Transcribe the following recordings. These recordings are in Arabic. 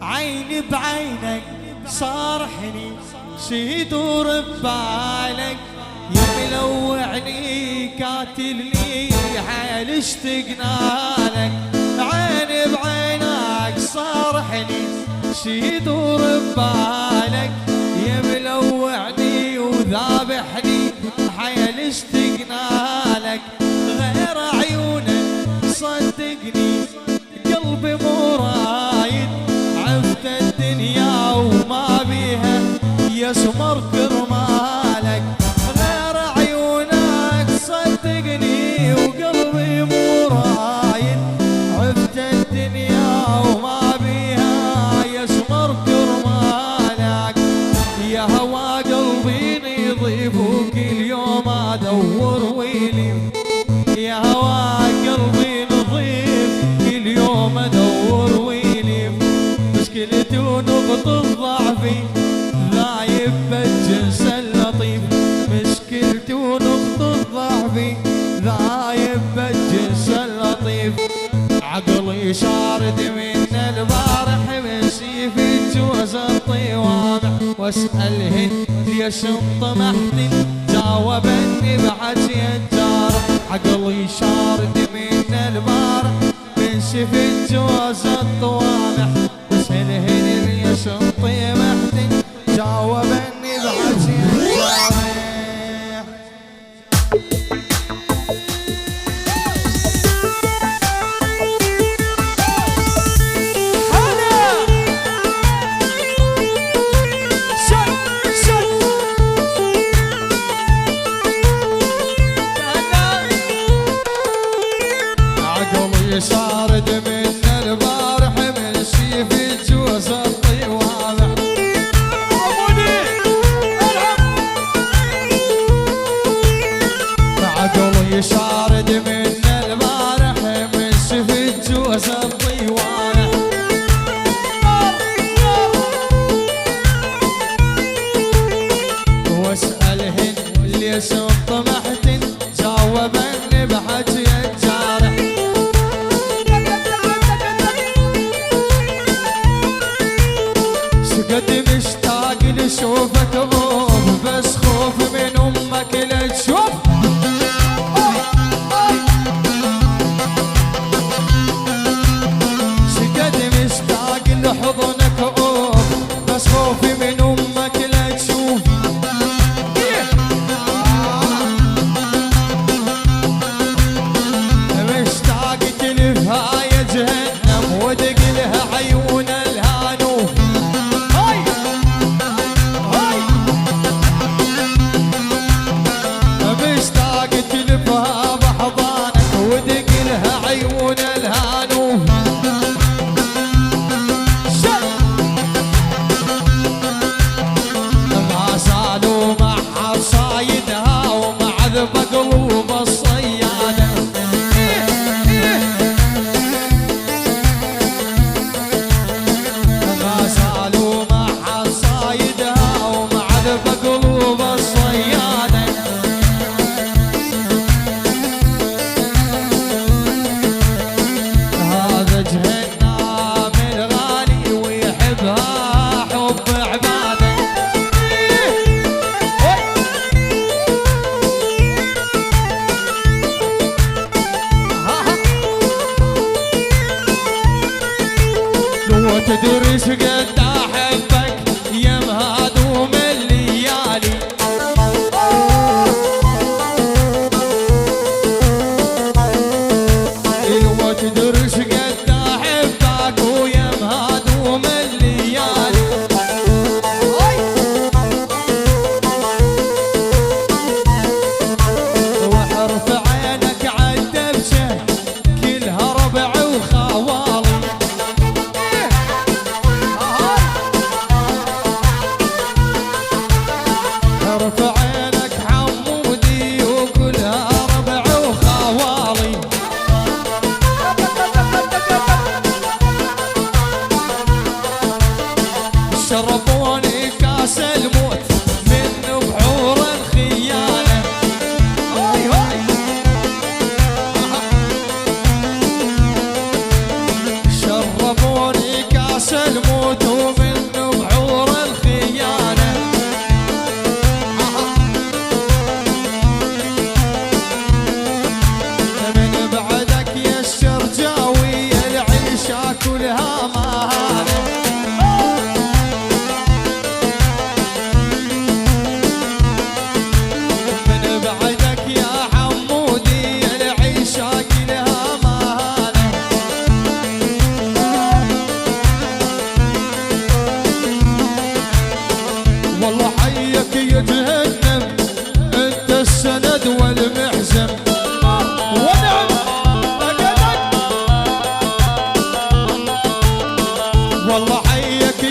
عيني بعينك صارحني شي يدور ببالك يا ملوعني كاتلني حيل اشتقنالك. عيني بعينك صارحني شي يدور ببالك يا ملوعني وذابحني حيل اشتقنالك. غير عيونك صدقني قلبي مو رايد عفت الدنيا وما بيها يا سمر كرمالك. غير عيونك صدقني وقلبي مو رايد عفت الدنيا وما بيها يا سمر كرمالك. يا هوا قلبي نضيف وكل يوم ادور ويلي. يا هوا قلبي نظيف كل يوم ادور ويلي. مشكلتي ونقطة ضعفي ذايب بالجنس اللطيف. مشكلتي ونقطة ضعفي ذايب بالجنس اللطيف. عقلي شارد من البارح مشي في جوز الطوامع واسألهن ليش انطمحتن جاوبني بحكي الجارح. عقلي شارد من البارح مشي في جوز الطوامع واسألهن ليش انطمحتن جاوبني بحكي الجارح. شارد من البارح مشي في جوز الطوامع. عقلي شارد من البارح مشي في جوز الطوامع. واسألهن ليش انطمحتن جاوبني بحكي الجارح. قد مشتاق لشوفك غوف بس خوف من امك لا تشوف. شقد مشتاق لحضنك غوف بس خوف من امك لا تشوف. مشتاق تلفها يا جهنم ودقلها عيون الهانوف. مشتاق تلفها بحضانك ودقلها عيون الهانوف. ما زالوا مع صايدها ومعذب قلوب الصيادة. ما زالوا مع صايدها ومعذب قلوب الصيادة. هذا جهنم الغالي ويحبها حب عباده. لو تدري شقد احبك يا مهادوم الليالي. لو تدري شقد احبك ويا مهادوم الليالي. واحرف عينك عالدبشه كلها ربع وخوالي.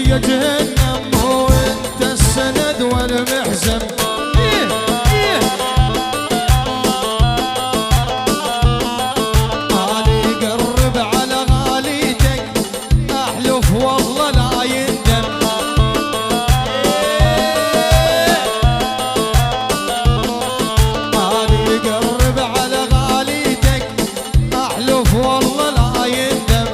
يا جهنم وانت السند والمحزم. غالي قرب على غاليتك احلف والله لا يندم. غالي قرب على غاليتك احلف والله لا يندم.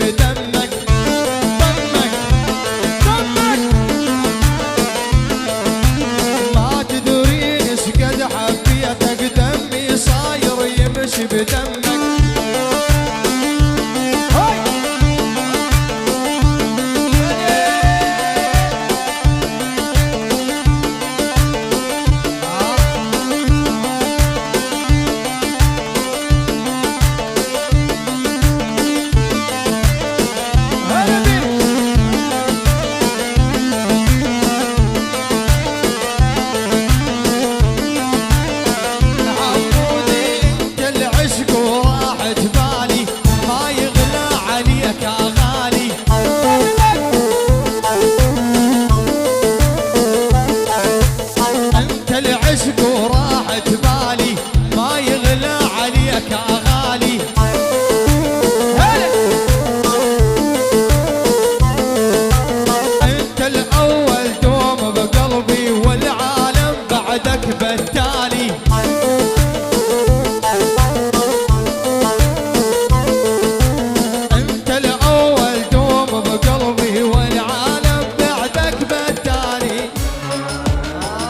بدمك دمك دمك ما تدرين ايش قد حبيتك دمي صاير يمشي بدمك.